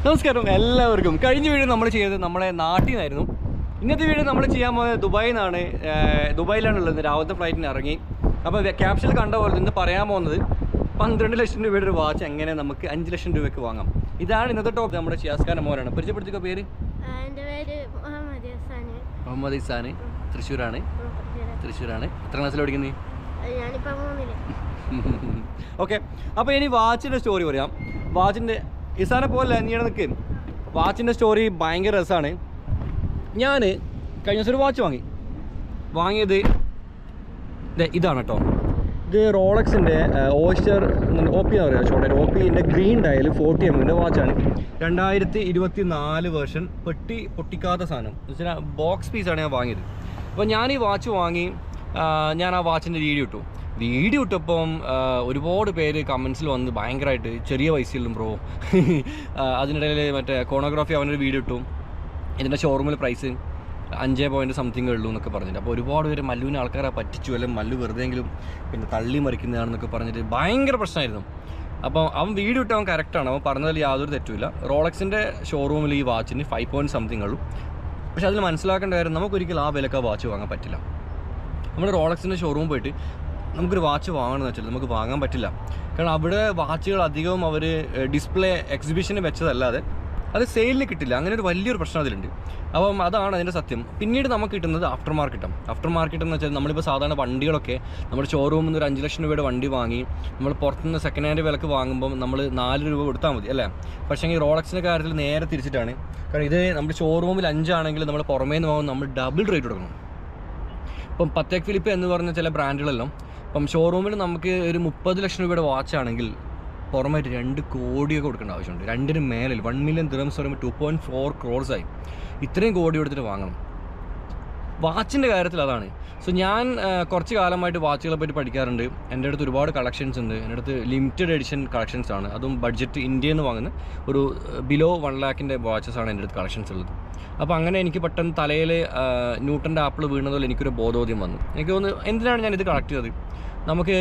നമസ്കാരം എല്ലാവർക്കും. കഴിഞ്ഞ വീഡിയോ നമ്മൾ ചെയ്തത് നമ്മുടെ നാട്ടിൽ നിന്നായിരുന്നു. ഇന്നത്തെ വീഡിയോ നമ്മൾ ചെയ്യാൻ പോകുന്നത് ദുബായിൽ നിന്നാണ്. ദുബായിലാണുള്ളത്. രാവിലത്തെ ഫ്ലൈറ്റിന് ഇറങ്ങി. അപ്പോൾ ക്യാപ്ഷനിൽ കണ്ട പോലെ ഇന്ന് പറയാൻ പോകുന്നത് 12 ലക്ഷം രൂപയുടെ ഒരു വാച്ച് എങ്ങനെ നമുക്ക് 5 ലക്ഷം രൂപയ്ക്ക് വാങ്ങാം. ഇതാണ് ഇന്നത്തെ ടോപ്പ്. നമ്മുടെ ഷിയാസ്ഖാൻ മോനാണ്. പരിചയപ്പെടുത്തിയ പേര്? എൻ്റെ പേര് മുഹമ്മദ് ഇസാന്. തൃശ്ശൂരാണ്. എത്ര ക്ലാസ്സിൽ പഠിക്കുന്നത്? ഓക്കെ, അപ്പോൾ ഇനി വാച്ചിൻ്റെ സ്റ്റോറി പറയാം. വാച്ചിൻ്റെ ഇസാനെ പോലെ നീടെ നിൽക്ക്. വാച്ചിൻ്റെ സ്റ്റോറി ഭയങ്കര രസമാണ്. ഞാൻ കഴിഞ്ഞ ദിവസം ഒരു വാച്ച് വാങ്ങിയത് ഇതാണ് കേട്ടോ. ഇത് റോളക്സിൻ്റെ ഓയിസ്റ്റർ OP എന്ന് പറയുക, ഷോർട്ട് OPൻ്റെ ഗ്രീൻ ഡയൽ 40mm വാച്ചാണ്. 2024 വേർഷൻ. പൊട്ടിക്കാത്ത സാധനം എന്ന് വെച്ചാൽ ബോക്സ് പീസാണ് ഞാൻ വാങ്ങിയത്. അപ്പോൾ ഞാൻ ഈ വാച്ച് വാങ്ങി, ഞാൻ ആ വാച്ചിൻ്റെ വീഡിയോ ഇട്ടപ്പം ഒരുപാട് പേര് കമൻസിൽ വന്ന് ഭയങ്കരമായിട്ട് ചെറിയ പൈസയിലും ബ്രോ അതിനിടയിൽ മറ്റേ കോണോഗ്രാഫി അവനൊരു വീഡിയോ ഇട്ടു, ഇതിൻ്റെ ഷോറൂമിൽ പ്രൈസ് 5 സംതിങ് ഉള്ളൂ എന്നൊക്കെ പറഞ്ഞിട്ട്. അപ്പോൾ ഒരുപാട് പേര് മല്ലുവിനെ ആൾക്കാരെ പറ്റിച്ചു, അല്ലെങ്കിൽ മല്ലു വെറുതെങ്കിലും പിന്നെ തള്ളി മറിക്കുന്നതാണെന്നൊക്കെ പറഞ്ഞിട്ട് ഭയങ്കര പ്രശ്നമായിരുന്നു. അപ്പോൾ അവൻ വീഡിയോ ഇട്ട് അവൻ കറക്റ്റാണ്, അവൻ പറഞ്ഞതിൽ യാതൊരു തെറ്റുമില്ല. റോളക്സിൻ്റെ ഷോറൂമിൽ ഈ വാച്ചിന് 5 സംതിങ് ഉള്ളൂ. പക്ഷേ അതിൽ മനസ്സിലാക്കേണ്ട കാര്യം, നമുക്കൊരിക്കലും ആ വിലക്ക് ആ വാച്ച് വാങ്ങാൻ പറ്റില്ല. നമ്മൾ റോളക്സിൻ്റെ ഷോറൂമിൽ പോയിട്ട് നമുക്കൊരു വാച്ച് വാങ്ങണമെന്ന് വെച്ചാൽ നമുക്ക് വാങ്ങാൻ പറ്റില്ല. കാരണം അവിടെ വാച്ചുകൾ അധികവും അവർ ഡിസ്പ്ലേ എക്സിബിഷന് വെച്ചതല്ലാതെ അത് സെയിലിന് കിട്ടില്ല. അങ്ങനെ ഒരു വലിയൊരു പ്രശ്നം അതിലുണ്ട്. അപ്പം അതാണ് അതിൻ്റെ സത്യം. പിന്നീട് നമുക്ക് കിട്ടുന്നത് ആഫ്റ്റർ മാർക്കറ്റ് എന്ന് വെച്ചാൽ നമ്മളിപ്പോൾ സാധാരണ വണ്ടികളൊക്കെ നമ്മുടെ ഷോറൂമിൽ നിന്ന് ഒരു 5 ലക്ഷം രൂപയുടെ വണ്ടി വാങ്ങി നമ്മൾ പുറത്തുനിന്ന് സെക്കൻഡ് ഹാൻഡ് വിലക്ക് വാങ്ങുമ്പം നമ്മൾ 4 രൂപ കൊടുത്താൽ മതി അല്ലേ. പക്ഷേ ഈ റോളക്സിൻ്റെ കാര്യത്തിൽ നേരെ തിരിച്ചിട്ടാണ്. കാരണം ഇത് നമ്മുടെ ഷോറൂമിൽ 5 ആണെങ്കിൽ നമ്മൾ പുറമേ നിന്ന് വാങ്ങുമ്പോൾ നമ്മൾ ഡബിൾ റേറ്റ് കൊടുക്കണം. ഇപ്പം പത്തേക് ഫിലിപ്പ് എന്ന് പറഞ്ഞ ചില ബ്രാൻഡുകളെല്ലാം ഇപ്പം ഷോറൂമിൽ നമുക്ക് ഒരു 30 ലക്ഷം രൂപയുടെ വാച്ചാണെങ്കിൽ പുറമായിട്ട് 2 കോടിയൊക്കെ കൊടുക്കേണ്ട ആവശ്യമുണ്ട്. 2 മേലിൽ 1 മില്യൺ ദിർഹംസ് പറയുമ്പോൾ 2.4 crores ആയി. ഇത്രയും കോടി കൊടുത്തിട്ട് വാങ്ങണം. വാച്ചിൻ്റെ കാര്യത്തിൽ അതാണ്. സോ ഞാൻ കുറച്ച് കാലമായിട്ട് വാച്ചുകളെ പറ്റി പഠിക്കാറുണ്ട്. എൻ്റെ അടുത്ത് ഒരുപാട് കളക്ഷൻസ് ഉണ്ട്. എൻ്റെ അടുത്ത് ലിമിറ്റഡ് എഡിഷൻ കളക്ഷൻസ് ആണ്. അതും ബഡ്ജറ്റ് ഇന്ത്യയിൽ നിന്ന് വാങ്ങുന്ന ഒരു ബിലോ 1 lakhൻ്റെ വാച്ചസാണ് എൻ്റെ അടുത്ത് കളക്ഷൻസ് ഉള്ളത്. അപ്പോൾ അങ്ങനെ എനിക്ക് പെട്ടെന്ന് തലയിൽ ന്യൂട്ടൻ്റെ ആപ്പിൾ വീണതുപോലെ എനിക്കൊരു ബോധോദ്യം വന്നു. എനിക്ക് തോന്നുന്നു എന്തിനാണ് ഞാനിത് കളക്ട് ചെയ്തത്, നമുക്ക്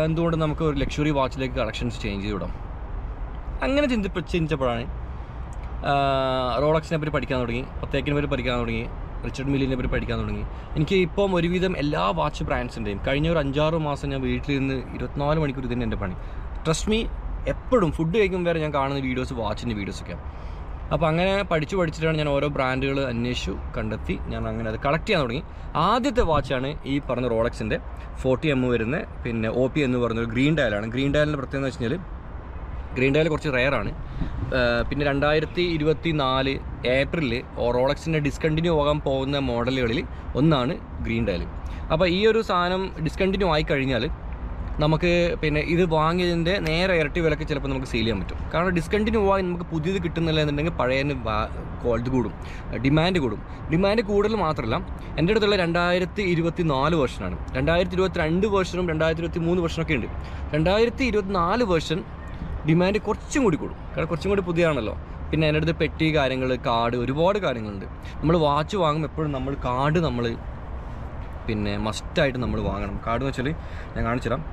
എന്തുകൊണ്ട് നമുക്ക് ഒരു ലക്ഷറി വാച്ചിലേക്ക് കളക്ഷൻസ് ചേഞ്ച് ചെയ്ത് വിടാം. അങ്ങനെ ചിന്തിച്ചപ്പോഴാണ് റോളക്സിനെ പറ്റി പഠിക്കാൻ തുടങ്ങി, പത്തേക്കിനെ പറ്റി പഠിക്കാൻ തുടങ്ങി, റിച്ചർഡ് മില്ലിനെ പറ്റി പഠിക്കാൻ തുടങ്ങി. എനിക്ക് ഇപ്പം ഒരുവിധം എല്ലാ വാച്ച് ബ്രാൻഡ്സിൻ്റെയും കഴിഞ്ഞ ഒരു 5-6 മാസം ഞാൻ വീട്ടിലിരുന്ന് 24 മണിക്കൂർ ഇതിൻ്റെ എൻ്റെ പണി. ട്രസ്റ്റ് മീ, എപ്പോഴും ഫുഡ് കഴിക്കും വരെ ഞാൻ കാണുന്ന വീഡിയോസ് വാച്ചിൻ്റെ വീഡിയോസൊക്കെയാണ്. അപ്പോൾ അങ്ങനെ പഠിച്ചിട്ടാണ് ഞാൻ ഓരോ ബ്രാൻഡുകൾ അന്വേഷിച്ചു കണ്ടെത്തി ഞാൻ അങ്ങനെ അത് കളക്ട് ചെയ്യാൻ തുടങ്ങി. ആദ്യത്തെ വാച്ചാണ് ഈ പറഞ്ഞ റോളക്സിൻ്റെ 40mm വരുന്ന പിന്നെ OP എന്ന് പറഞ്ഞൊരു ഗ്രീൻ ഡയലാണ്. ഗ്രീൻ ഡയലിൻ്റെ പ്രത്യേകത എന്ന് വെച്ച് കഴിഞ്ഞാൽ ഗ്രീൻ ഡയൽ കുറച്ച് റെയറാണ്. പിന്നെ 2024 ഏപ്രിലിൽ റോളക്സിൻ്റെ ഡിസ്കണ്ടിന്യൂ ആകാൻ പോകുന്ന മോഡലുകളിൽ ഒന്നാണ് ഗ്രീൻ ഡയൽ. അപ്പോൾ ഈ ഒരു സാധനം ഡിസ്കണ്ടിന്യൂ ആയി കഴിഞ്ഞാൽ നമുക്ക് പിന്നെ ഇത് വാങ്ങിയതിൻ്റെ നേരെ ഇരട്ടി വിലക്ക് ചിലപ്പോൾ നമുക്ക് സെയിൽ ചെയ്യാൻ പറ്റും. കാരണം ഡിസ്കണ്ടിന്യൂ ആയി നമുക്ക് പുതിയത് കിട്ടുന്നില്ല എന്നുണ്ടെങ്കിൽ പഴയതിന് ഇത് കൂടും, ഡിമാൻഡ് കൂടും. ഡിമാൻഡ് കൂടുതൽ മാത്രമല്ല, എൻ്റെ അടുത്തുള്ള 2024 വേർഷനാണ്. 2022 വേർഷനും 2023 വേർഷനൊക്കെ ഉണ്ട്. 2024 വേർഷൻ ഡിമാൻഡ് കുറച്ചും കൂടി കൂടും, കാരണം കുറച്ചും കൂടി പുതിയതാണല്ലോ. പിന്നെ എൻ്റെ അടുത്ത് പെട്ടി കാര്യങ്ങൾ, കാർഡ്, ഒരുപാട് കാര്യങ്ങളുണ്ട്. നമ്മൾ വാച്ച് വാങ്ങുമ്പോൾ എപ്പോഴും നമ്മൾ കാർഡ് പിന്നെ മസ്റ്റായിട്ട് നമ്മൾ വാങ്ങണം. കാർഡ് എന്ന് വെച്ചാൽ ഞാൻ കാണിച്ചു തരാം.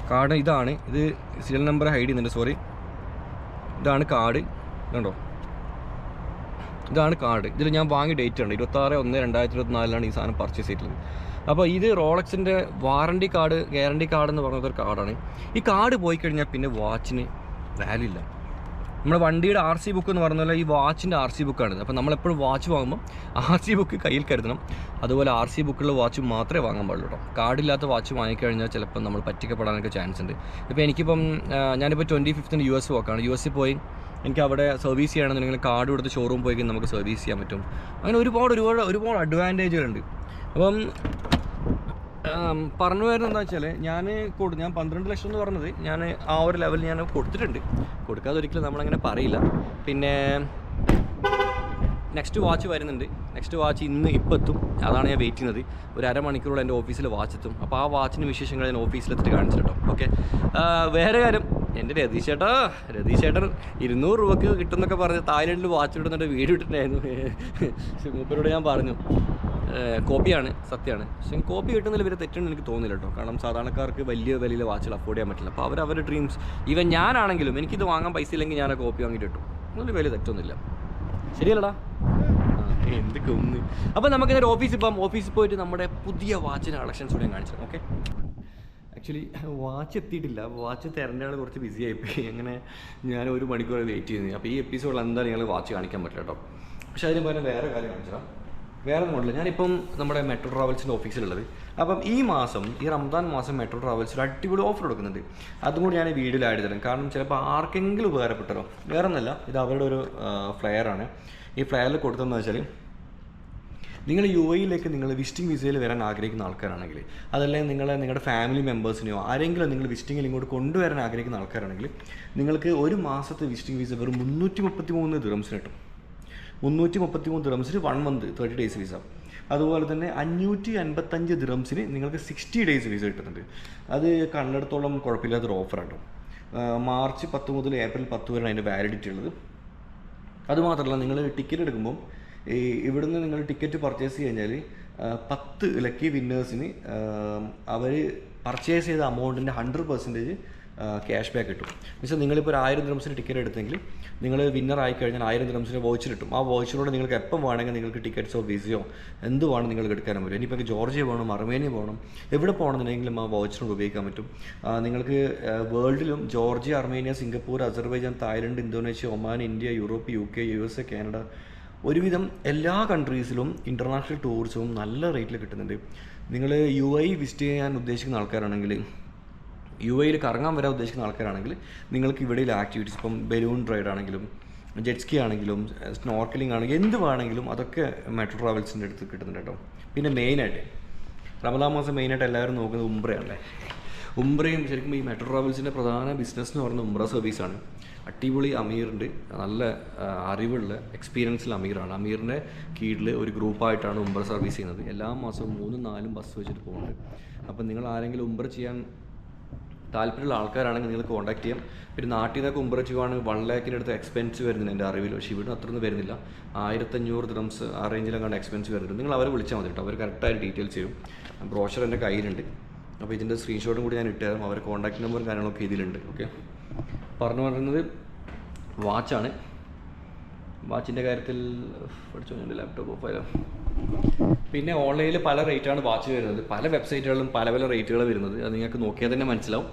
കാർഡ് ഇതാണ്. ഇത് സീരിയൽ നമ്പർ ഹൈഡ് ചെയ്യുന്നുണ്ട്, സോറി. ഇതാണ് കാർഡ്, കണ്ടോ? ഇതാണ് കാർഡ്. ഇതിൽ ഞാൻ വാങ്ങിയ ഡേറ്റ് ഉണ്ട്, 26/1/2024 ഈ സാധനം പർച്ചേസ് ചെയ്തിട്ടുള്ളത്. അപ്പോൾ ഇത് റോളക്സിൻ്റെ വാറണ്ടി കാർഡ്, ഗ്യാരണ്ടി കാർഡ് എന്ന് പറഞ്ഞതൊരു കാർഡാണ്. ഈ കാർഡ് പോയി കഴിഞ്ഞാൽ പിന്നെ വാച്ചിന് വാല്യൂ ഇല്ല. നമ്മുടെ വണ്ടിയുടെ RC ബുക്ക് എന്ന് പറഞ്ഞാൽ ഈ വാച്ചിൻ്റെ RC ബുക്കാണ്. അപ്പോൾ നമ്മളെപ്പോഴും വാച്ച് വാങ്ങുമ്പോൾ RC ബുക്ക് കയ്യിൽ കരുതണം. അതുപോലെ RC ബുക്കുള്ള വാച്ച് മാത്രമേ വാങ്ങാൻ പാടുള്ളൂ കേട്ടോ. കാർഡില്ലാത്ത വാച്ച് വാങ്ങിക്കഴിഞ്ഞാൽ ചിലപ്പോൾ നമ്മൾ പറ്റിക്കപ്പെടാനൊക്കെ ചാൻസ് ഉണ്ട്. ഇപ്പോൾ ഞാനിപ്പോൾ 25th US പോക്കാണ്. US പോയി എനിക്ക് അവിടെ സർവീസ് ചെയ്യണമെന്നുണ്ടെങ്കിൽ കാർഡ് കൊടുത്ത് ഷോറൂം പോയി കഴിഞ്ഞാൽ നമുക്ക് സർവീസ് ചെയ്യാൻ പറ്റും. അങ്ങനെ ഒരുപാട് അഡ്വാൻറ്റേജുകളുണ്ട്. അപ്പം പറഞ്ഞു വരുന്നത് എന്താ വെച്ചാൽ ഞാൻ 12 ലക്ഷം എന്ന് പറഞ്ഞത് ഞാൻ ആ ഒരു ലെവലിൽ ഞാൻ കൊടുത്തിട്ടുണ്ട്. കൊടുക്കാതെ ഒരിക്കലും നമ്മളങ്ങനെ പറയില്ല. പിന്നെ നെക്സ്റ്റ് വാച്ച് വരുന്നുണ്ട്. നെക്സ്റ്റ് വാച്ച് ഇപ്പോൾ എത്തും. അതാണ് ഞാൻ വെയിറ്റ് ചെയ്യുന്നത്. ഒരു അരമണിക്കൂറുള്ള എൻ്റെ ഓഫീസിൽ വാച്ച് എത്തും. അപ്പോൾ ആ വാച്ചിന് വിശേഷങ്ങൾ ഞാൻ ഓഫീസിലെത്തിട്ട് കാണിച്ചു കേട്ടോ. ഓക്കെ, വേറെ കാര്യം, എൻ്റെ രതീഷ് ചേട്ടൻ 200 രൂപയ്ക്ക് കിട്ടുമെന്നൊക്കെ പറഞ്ഞ് തായ്ലൻഡിൽ വാച്ച് ഇടുന്നിട്ട് വീഡിയോ ഇട്ടിട്ടുണ്ടായിരുന്നു. മൂപ്പരോട് ഞാൻ പറഞ്ഞു കോപ്പിയാണ്, സത്യമാണ്. പക്ഷേ കോപ്പി കിട്ടുന്നതിൽ ഇവരെ തെറ്റുണ്ടെന്ന് എനിക്ക് തോന്നുന്നില്ല കേട്ടോ. കാരണം സാധാരണക്കാർക്ക് വലിയ വിലയിൽ വാച്ചുകൾ അഫോർഡ് ചെയ്യാൻ പറ്റില്ല. അപ്പോൾ അവരുടെ ഡ്രീംസ്, ഈവൻ ഞാനാണെങ്കിലും എനിക്കിത് വാങ്ങാൻ പൈസ ഇല്ലെങ്കിൽ ഞാൻ ആ കോപ്പി വാങ്ങിയിട്ട് കിട്ടും. അതിൽ വലിയ തെറ്റൊന്നുമില്ല. ശരിയല്ലടാ? എന്ത് കൊന്ന്. അപ്പോൾ നമുക്കിതൊരു ഓഫീസിൽ പോയിട്ട് നമ്മുടെ പുതിയ വാച്ചിൻ്റെ കളക്ഷൻസ് കൂടെ കാണിച്ചു. ഓക്കെ, ആക്ച്വലി വാച്ച് എത്തിയിട്ടില്ല. വാച്ച് തരേണ്ട ആൾ കുറച്ച് ബിസി ആയിപ്പോയി. അങ്ങനെ ഞാൻ 1 മണിക്കൂർ വെയിറ്റ് ചെയ്യുന്നത്. അപ്പോൾ ഈ എപ്പിസോഡിൽ എന്താ നിങ്ങൾ വാച്ച് കാണിക്കാൻ പറ്റില്ല കേട്ടോ. പക്ഷേ അതിന് പകരം വേറെ കാര്യം കാണിച്ചാൽ, വേറെ മോഡൽ. ഞാനിപ്പം നമ്മുടെ മെട്രോ ട്രാവൽസിൻ്റെ ഓഫീസിലുള്ളത്. അപ്പം ഈ മാസം, ഈ റംദാൻ മാസം മെട്രോ ട്രാവൽസിൽ അടിപൊളി ഓഫർ കൊടുക്കുന്നുണ്ട്. അതും കൂടി ഞാൻ ഈ വീഡിയോയിൽ ആഡ് തരാം. കാരണം ചിലപ്പോൾ ആർക്കെങ്കിലും ഉപകാരപ്പെട്ടോ. വേറെ ഒന്നല്ല, ഇത് അവരുടെ ഒരു ഫ്ലെയറാണ്. ഈ ഫ്ലെയറിൽ കൊടുത്തതെന്ന് വെച്ചാൽ, നിങ്ങൾ UAE-യിലേക്ക് നിങ്ങൾ വിസിറ്റിംഗ് വിസയിൽ വരാൻ ആഗ്രഹിക്കുന്ന ആൾക്കാരാണെങ്കിൽ, അതല്ലെങ്കിൽ നിങ്ങളുടെ ഫാമിലി മെമ്പേഴ്സിനെയോ ആരെങ്കിലും നിങ്ങൾ വിസിറ്റിങ്ങിൽ ഇങ്ങോട്ട് കൊണ്ടുവരാൻ ആഗ്രഹിക്കുന്ന ആൾക്കാരാണെങ്കിൽ, നിങ്ങൾക്ക് ഒരു മാസത്തെ വിസിറ്റിംഗ് വിസ വെറും 333 ദിറംസിന് കിട്ടും. 333 ദിറംസിന് 1 മന്ത് 30 ഡേയ്സ് വിസ. അതുപോലെ തന്നെ 555 ദിറംസിന് നിങ്ങൾക്ക് 60 ഡേയ്സ് വിസ കിട്ടുന്നുണ്ട്. അത് കണ്ടിടത്തോളം കുഴപ്പമില്ലാത്തൊരു ഓഫറാണ്. മാർച്ച് 10 മുതൽ ഏപ്രിൽ 10 വരെയാണ് അതിൻ്റെ വാലിഡിറ്റി ഉള്ളത്. അതുമാത്രമല്ല, നിങ്ങൾ ടിക്കറ്റ് എടുക്കുമ്പം ഇവിടുന്ന് നിങ്ങൾ ടിക്കറ്റ് പർച്ചേസ് കഴിഞ്ഞാൽ 10 ലക്കി വിന്നേഴ്സിന് അവർ പർച്ചേസ് ചെയ്ത അമൗണ്ടിൻ്റെ 100% ക്യാഷ് ബാക്ക് കിട്ടും. മീൻസ് നിങ്ങളിപ്പോൾ ഒരു 1000 ദിറംസിന് ടിക്കറ്റ് എടുത്തെങ്കിൽ നിങ്ങൾ വിന്നർ ആയിക്കഴിഞ്ഞാൽ 1000 ദിറംസിന് വൗച്ചർ കിട്ടും. ആ വൗച്ചറിലൂടെ നിങ്ങൾക്ക് എപ്പം വേണമെങ്കിൽ നിങ്ങൾക്ക് ടിക്കറ്റ്സോ വിസയോ എന്ത് വേണം നിങ്ങൾക്ക് എടുക്കാനും പറ്റും. ഇനിയിപ്പോൾ ജോർജിയ പോകണം, അർമേനിയ പോകണം, എവിടെ പോകണമെന്നുണ്ടെങ്കിലും ആ വൗച്ചറിനോട് ഉപയോഗിക്കാൻ പറ്റും. നിങ്ങൾക്ക് വേൾഡിലും Georgia, Armenia, Singapore, Azerbaijan, Thailand, Indonesia, Oman, India, Europe, UK, USA, Canada, ഒരുവിധം എല്ലാ കൺട്രീസിലും ഇൻ്റർനാഷണൽ ടൂറിസവും നല്ല റേറ്റിൽ കിട്ടുന്നുണ്ട്. നിങ്ങൾ UAE വിസിറ്റ് ചെയ്യാൻ ഉദ്ദേശിക്കുന്ന ആൾക്കാരാണെങ്കിൽ, UAE-യിൽ കറങ്ങാൻ വരാൻ ഉദ്ദേശിക്കുന്ന ആൾക്കാരാണെങ്കിൽ, നിങ്ങൾക്ക് ഇവിടെയുള്ള ആക്ടിവിറ്റീസ്, ഇപ്പം ബലൂൺ റൈഡ് ആണെങ്കിലും ജെറ്റ് സ്കി ആണെങ്കിലും സ്നോർക്കലിംഗ് ആണെങ്കിലും എന്ത് വേണമെങ്കിലും അതൊക്കെ മെട്രോ ട്രാവൽസിൻ്റെ അടുത്ത് കിട്ടുന്നുണ്ട് കേട്ടോ. പിന്നെ മെയിനായിട്ട് റമദാൻ മാസം മെയിനായിട്ട് എല്ലാവരും നോക്കുന്നത് ഉംറയാണല്ലേ. ഉംറയും ശരിക്കും ഈ മെട്രോ ട്രാവൽസിൻ്റെ പ്രധാന ബിസിനസ് എന്ന് പറയുന്നത് ഉംറ സർവീസാണ്. അടിപൊളി അമീറുണ്ട്, നല്ല അറിവുള്ള എക്സ്പീരിയൻസിൽ അമീറാണ്. അമീറിൻ്റെ കീഴിൽ ഒരു ഗ്രൂപ്പായിട്ടാണ് ഉംറ സർവീസ് ചെയ്യുന്നത്. എല്ലാ മാസവും 3-4 ബസ് വെച്ചിട്ട് പോകുന്നുണ്ട്. അപ്പം നിങ്ങൾ ആരെങ്കിലും ഉംറ ചെയ്യാൻ താല്പര്യമുള്ള ആൾക്കാരാണെങ്കിൽ നിങ്ങൾ കോൺടാക്ട് ചെയ്യാം. പിന്നെ നാട്ടിൽ നിന്നൊക്കെ ഉംറ ചെയ്യുവാണെങ്കിൽ 1 ലാഖിൻ്റെ അടുത്ത് എക്സ്പെൻസ് വരുന്നുണ്ട് എൻ്റെ അറിവിൽ. പക്ഷേ ഇവിടെ അത്രയൊന്നും വരുന്നില്ല. 1500 ദിറംസ് ആ റേഞ്ചിലൊക്കെ എക്സ്പെൻസ് വരുന്നുണ്ട്. നിങ്ങൾ അവരെ വിളിച്ചാൽ മതി കേട്ടോ. അവർ കറക്റ്റായിട്ട് ഡീറ്റെയിൽസ് ചെയ്യും. ബ്രോഷർ എൻ്റെ കയ്യിലുണ്ട്. അപ്പോൾ ഇതിൻ്റെ സ്ക്രീൻഷോട്ടും കൂടി ഞാൻ ഇട്ടുതരാം. അവരുടെ കോൺടാക്ട് നമ്പറും കാര്യങ്ങളൊക്കെ ഇതിലുണ്ട്. ഓക്കെ, പറയുന്നത് വാച്ചാണ്. വാച്ചിൻ്റെ കാര്യത്തിൽ പഠിച്ചോണ്ട് ലാപ്ടോപ്പ് ഓഫായാലോ. പിന്നെ ഓൺലൈനിൽ പല റേറ്റാണ് വാച്ച് വരുന്നത്. പല വെബ്സൈറ്റുകളിലും പല റേറ്റുകൾ വരുന്നത്. അത് നിങ്ങൾക്ക് നോക്കിയാൽ തന്നെ മനസ്സിലാവും.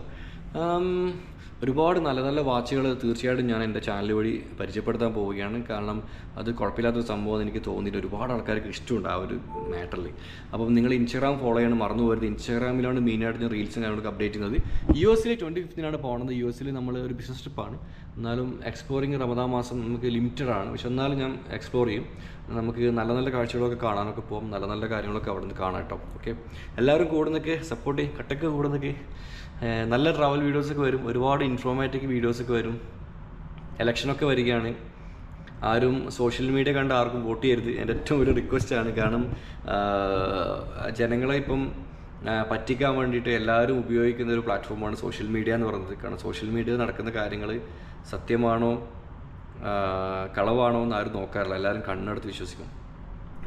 ഒരുപാട് നല്ല നല്ല വാച്ചുകൾ തീർച്ചയായിട്ടും ഞാൻ എൻ്റെ ചാനൽ വഴി പരിചയപ്പെടുത്താൻ പോവുകയാണ്. കാരണം അത് കുഴപ്പമില്ലാത്തൊരു സംഭവം എനിക്ക് തോന്നിയിട്ട് ഒരുപാട് ആൾക്കാർക്ക് ഇഷ്ടമുണ്ട് ആ ഒരു മാറ്ററിൽ. അപ്പം നിങ്ങൾ ഇൻസ്റ്റാഗ്രാം ഫോളോ ചെയ്യാൻ മറന്നു പോകരുത്. ഇൻസ്റ്റാഗ്രാമിലാണ് മെയിനായിട്ട് ഞാൻ റീൽസും കാര്യങ്ങളൊക്കെ അപ്ഡേറ്റ് ചെയ്യുന്നത്. US-ൽ 25-നാണ് പോകുന്നത്. US-ൽ നമ്മൾ ഒരു ബിസിനസ് ട്രിപ്പാണ്. എന്നാലും എക്സ്പ്ലോറിങ് റമദാൻ മാസം നമുക്ക് ലിമിറ്റഡ് ആണ്. പക്ഷെ എന്നാലും ഞാൻ എക്സ്പ്ലോർ ചെയ്യും. നമുക്ക് നല്ല നല്ല കാഴ്ചകളൊക്കെ കാണാനൊക്കെ പോകും. നല്ല നല്ല കാര്യങ്ങളൊക്കെ അവിടെ നിന്ന് കാണാം കേട്ടോ. ഓക്കെ, എല്ലാവരും കൂടുന്നൊക്കെ സപ്പോർട്ട് ചെയ്യും. കട്ടൊക്കെ കൂടുന്നൊക്കെ നല്ല ട്രാവൽ വീഡിയോസൊക്കെ വരും. ഒരുപാട് ഇൻഫോർമേറ്റീവ് വീഡിയോസൊക്കെ വരും. ഇലക്ഷനൊക്കെ വരികയാണ്. ആരും സോഷ്യൽ മീഡിയ കണ്ട് ആർക്കും വോട്ട് ചെയ്യരുത്. എൻ്റെ ഏറ്റവും ഒരു റിക്വസ്റ്റാണ്. കാരണം ജനങ്ങളെ ഇപ്പം പറ്റിക്കാൻ വേണ്ടിയിട്ട് എല്ലാവരും ഉപയോഗിക്കുന്ന ഒരു പ്ലാറ്റ്ഫോമാണ് സോഷ്യൽ മീഡിയ എന്ന് പറയുന്നത്. കാരണം സോഷ്യൽ മീഡിയയിൽ നടക്കുന്ന കാര്യങ്ങൾ സത്യമാണോ കളവാണോ എന്ന് ആരും നോക്കാറില്ല. എല്ലാവരും കണ്ണെടുത്ത് വിശ്വസിക്കും.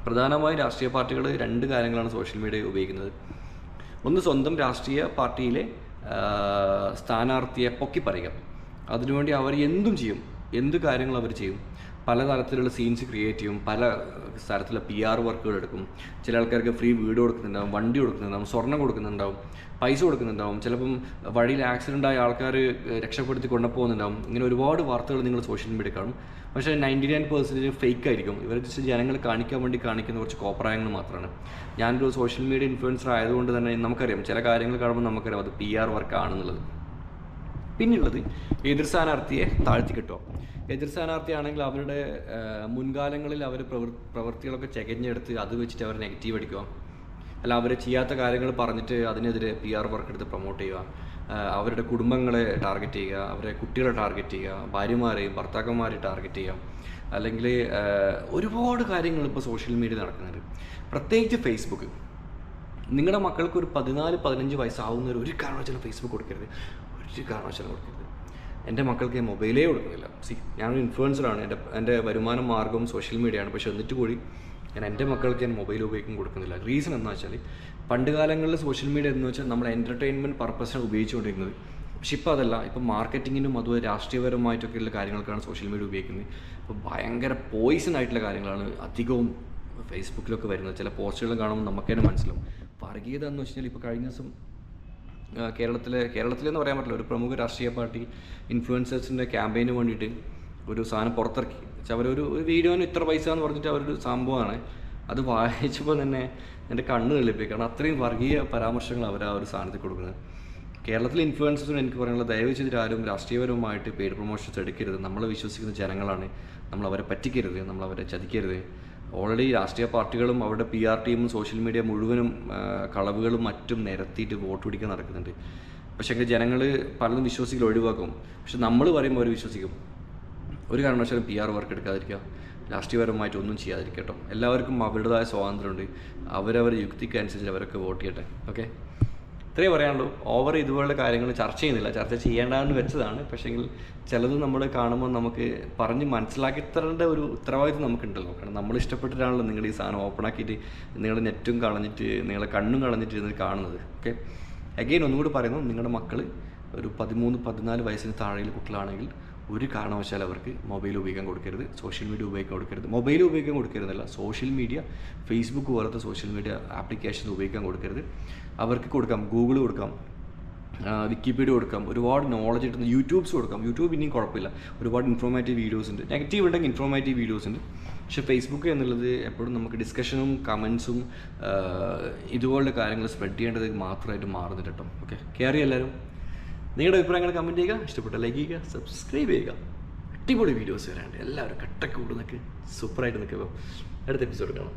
പ്രധാനമായും രാഷ്ട്രീയ പാർട്ടികൾ 2 കാര്യങ്ങളാണ് സോഷ്യൽ മീഡിയ ഉപയോഗിക്കുന്നത്. ഒന്ന്, സ്വന്തം രാഷ്ട്രീയ പാർട്ടിയിലെ സ്ഥാനാർത്ഥിയെ പൊക്കി പറയുക. അതിനുവേണ്ടി അവർ എന്തും ചെയ്യും, എന്ത് കാര്യങ്ങൾ അവർ ചെയ്യും. പലതരത്തിലുള്ള സീൻസ് ക്രിയേറ്റ് ചെയ്യും. പല തരത്തിലുള്ള PR വർക്കുകൾ എടുക്കും. ചില ആൾക്കാർക്ക് ഫ്രീ വീട് കൊടുക്കുന്നുണ്ടാവും, വണ്ടി കൊടുക്കുന്നുണ്ടാവും, സ്വർണ്ണം കൊടുക്കുന്നുണ്ടാവും, പൈസ കൊടുക്കുന്നുണ്ടാവും. ചിലപ്പം വഴിയിൽ ആക്സിഡൻ്റ് ആയ ആൾക്കാർ രക്ഷപ്പെടുത്തി കൊണ്ടുപോകുന്നുണ്ടാവും. ഇങ്ങനെ ഒരുപാട് വാർത്തകൾ നിങ്ങൾ സോഷ്യൽ മീഡിയ കാണും. പക്ഷേ 99% ഫേക്ക് ആയിരിക്കും. ഇവർ ജസ്റ്റ് ജനങ്ങളെ കാണിക്കാൻ വേണ്ടി കാണിക്കുന്ന കുറച്ച് കോപ്രായങ്ങൾ മാത്രമാണ്. ഞാനൊരു സോഷ്യൽ മീഡിയ ഇൻഫ്ലുവൻസർ ആയതുകൊണ്ട് തന്നെ നമുക്കറിയാം ചില കാര്യങ്ങൾ കാണുമ്പോൾ നമുക്കറിയാം അത് PR വർക്കാണെന്നുള്ളത്. പിന്നെയുള്ളത് എതിർ സ്ഥാനാർത്ഥിയെ താഴ്ത്തിക്കിട്ടോ. എതിർ സ്ഥാനാർത്ഥിയാണെങ്കിൽ അവരുടെ മുൻകാലങ്ങളിൽ അവർ പ്രവൃത്തികളൊക്കെ ചകഞ്ഞെടുത്ത് അത് വെച്ചിട്ട് അവർ നെഗറ്റീവ് അടിക്കുക. അല്ല, അവർ ചെയ്യാത്ത കാര്യങ്ങൾ പറഞ്ഞിട്ട് അതിനെതിരെ PR വർക്ക് എടുത്ത് പ്രൊമോട്ട് ചെയ്യുക. അവരുടെ കുടുംബങ്ങളെ ടാർഗറ്റ് ചെയ്യുക, അവരുടെ കുട്ടികളെ ടാർഗറ്റ് ചെയ്യുക, ഭാര്യമാരെയും ഭർത്താക്കന്മാരെയും ടാർഗറ്റ് ചെയ്യുക. അല്ലെങ്കിൽ ഒരുപാട് കാര്യങ്ങൾ ഇപ്പോൾ സോഷ്യൽ മീഡിയ നടക്കുന്നുണ്ട്. പ്രത്യേകിച്ച് ഫേസ്ബുക്ക്. നിങ്ങളുടെ മക്കൾക്ക് ഒരു 14-15 വയസ്സാവുന്നവർ ഒരു കാരണവശാലും ഫേസ്ബുക്ക് കൊടുക്കരുത്. ഒരു കാരണവശാലും കൊടുക്കരുത്. എൻ്റെ മക്കൾക്ക് ഞാൻ മൊബൈലേ കൊടുക്കുന്നില്ല. ഞാനൊരു ഇൻഫ്ലുവൻസറാണ്. എൻ്റെ വരുമാന മാർഗ്ഗം സോഷ്യൽ മീഡിയയാണ്. പക്ഷെ എന്നിട്ട് കൂടി ഞാൻ എൻ്റെ മക്കൾക്ക് ഞാൻ മൊബൈൽ ഉപയോഗിക്കാൻ കൊടുക്കുന്നില്ല. റീസൺ എന്ന് വെച്ചാൽ പണ്ട് കാലങ്ങളിൽ സോഷ്യൽ മീഡിയ എന്ന് വെച്ചാൽ നമ്മൾ എൻ്റർടൈൻമെൻറ്റ് പർപ്പസിനാണ് ഉപയോഗിച്ചുകൊണ്ടിരുന്നത്. പക്ഷെ ഇപ്പോൾ അതല്ല. ഇപ്പോൾ മാർക്കറ്റിങ്ങിനും അതുപോലെ രാഷ്ട്രീയപരമായിട്ടൊക്കെയുള്ള കാര്യങ്ങൾക്കാണ് സോഷ്യൽ മീഡിയ ഉപയോഗിക്കുന്നത്. ഇപ്പോൾ ഭയങ്കര പോയിസൺ ആയിട്ടുള്ള കാര്യങ്ങളാണ് അധികവും ഫേസ്ബുക്കിലൊക്കെ വരുന്നത്. ചില പോസ്റ്റുകൾ കാണുമ്പോൾ നമുക്ക് തന്നെ മനസ്സിലാവും. വർഗീയത എന്ന് വെച്ച് കഴിഞ്ഞാൽ ഇപ്പോൾ കഴിഞ്ഞ ദിവസം കേരളത്തിലെന്ന് പറയാൻ പറ്റില്ല, ഒരു പ്രമുഖ രാഷ്ട്രീയ പാർട്ടി ഇൻഫ്ലുവൻസേഴ്സിൻ്റെ ക്യാമ്പയിന് വേണ്ടിയിട്ട് ഒരു സാധനം പുറത്തിറക്കി. അവരൊരു വീഡിയോന് ഇത്ര പൈസ എന്ന് പറഞ്ഞിട്ട് അവരൊരു സംഭവമാണ്. അത് വായിച്ചപ്പോൾ തന്നെ എൻ്റെ കണ്ണ് തെളിപ്പിക്കുക. കാരണം അത്രയും വർഗീയ പരാമർശങ്ങൾ അവർ ആ ഒരു സാധനത്തിൽ കൊടുക്കുന്നത്. കേരളത്തിലെ ഇൻഫ്ലുവൻസേഴ്സിന് എനിക്ക് പറയാനുള്ള, ദയവ് ചെയ്തിട്ട് ആരും രാഷ്ട്രീയപരമായിട്ട് പെയ്ഡ് പ്രൊമോഷൻസ് എടുക്കരുത്. നമ്മളെ വിശ്വസിക്കുന്ന ജനങ്ങളാണ്. നമ്മളവരെ പറ്റിക്കരുത്, നമ്മളവരെ ചതിക്കരുത്. ഓൾറെഡി രാഷ്ട്രീയ പാർട്ടികളും അവരുടെ PR ടീമും സോഷ്യൽ മീഡിയ മുഴുവനും കളവുകളും മറ്റും നിരത്തിയിട്ട് വോട്ട് പിടിക്കാൻ നടക്കുന്നുണ്ട്. പക്ഷേ ജനങ്ങൾ പലതും വിശ്വസിക്കൽ ഒഴിവാക്കും. പക്ഷെ നമ്മൾ പറയുമ്പോൾ അവർ വിശ്വസിക്കും. ഒരു കാരണവശാലും PR വർക്ക് എടുക്കാതിരിക്കുക, രാഷ്ട്രീയപരമായിട്ട് ഒന്നും ചെയ്യാതിരിക്കുക കേട്ടോ. എല്ലാവർക്കും അവരുടേതായ സ്വാതന്ത്ര്യമുണ്ട്. അവരവരുടെ യുക്തിക്ക് അനുസരിച്ച് അവരൊക്കെ വോട്ട് ചെയ്യട്ടെ. ഓക്കെ, ഇത്രയേ പറയാനുള്ളൂ. ഓവർ ഇതുപോലുള്ള കാര്യങ്ങൾ ചർച്ച ചെയ്യുന്നില്ല. ചർച്ച ചെയ്യേണ്ടെന്ന് വെച്ചതാണ്. പക്ഷേങ്കിൽ ചിലത് നമ്മൾ കാണുമ്പോൾ നമുക്ക് പറഞ്ഞ് മനസ്സിലാക്കി തരേണ്ട ഒരു ഉത്തരവാദിത്വം നമുക്കുണ്ടല്ലോ. കാരണം നമ്മൾ ഇഷ്ടപ്പെട്ടിട്ടാണല്ലോ നിങ്ങൾ ഈ സാധനം ഓപ്പൺ ആക്കിയിട്ട് നിങ്ങളുടെ നെറ്റും കളഞ്ഞിട്ട് നിങ്ങളെ കണ്ണും കളഞ്ഞിട്ട് ഇരുന്ന് കാണുന്നത്. ഓക്കെ, അഗെയിൻ ഒന്നുകൂടി പറയുന്നു, നിങ്ങളുടെ മക്കൾ ഒരു 13-14 വയസ്സിന് താഴെയുള്ള കുട്ടികളാണെങ്കിൽ ഒരു കാരണവശാലും അവർക്ക് മൊബൈൽ ഉപയോഗിക്കാൻ കൊടുക്കരുത്, സോഷ്യൽ മീഡിയ ഉപയോഗിക്കാൻ കൊടുക്കരുത്. മൊബൈൽ ഉപയോഗിക്കാൻ കൊടുക്കരുതല്ല, സോഷ്യൽ മീഡിയ, ഫേസ്ബുക്ക് പോലത്തെ സോഷ്യൽ മീഡിയ ആപ്ലിക്കേഷൻസ് ഉപയോഗിക്കാൻ കൊടുക്കരുത്. അവർക്ക് കൊടുക്കാം, ഗൂഗിൾ കൊടുക്കാം, വിക്കിപീഡിയ കൊടുക്കാം, ഒരുപാട് നോളജ് കിട്ടുന്ന യൂട്യൂബ്സ് കൊടുക്കാം. യൂട്യൂബ് ഇനിയും കുഴപ്പമില്ല, ഒരുപാട് ഇൻഫോർമേറ്റീവ് വീഡിയോസ് ഉണ്ട്. നെഗറ്റീവ് ഉണ്ടെങ്കിൽ ഇൻഫോർമേറ്റീവ് വീഡിയോസ് ഉണ്ട്. പക്ഷേ ഫേസ്ബുക്ക് എന്നുള്ളത് എപ്പോഴും നമുക്ക് ഡിസ്കഷനും കമൻസും ഇതുപോലുള്ള കാര്യങ്ങൾ സ്പ്രെഡ് ചെയ്യേണ്ടത് മാത്രമായിട്ട് മാറുന്നുണ്ട് കേട്ടോ. ഓക്കെ, കയറി എല്ലാവരും നിങ്ങളുടെ അഭിപ്രായങ്ങൾ കമൻറ്റ് ചെയ്യുക, ഇഷ്ടപ്പെട്ട ലൈക്ക് ചെയ്യുക, സബ്സ്ക്രൈബ് ചെയ്യുക. അടിപൊളി വീഡിയോസ് വരാണ്ട് എല്ലാവരും കട്ടൊക്കെ കൂടുന്നൊക്കെ സൂപ്പറായിട്ട് നിൽക്കുക. അടുത്ത എപ്പിസോഡ് കാണാം.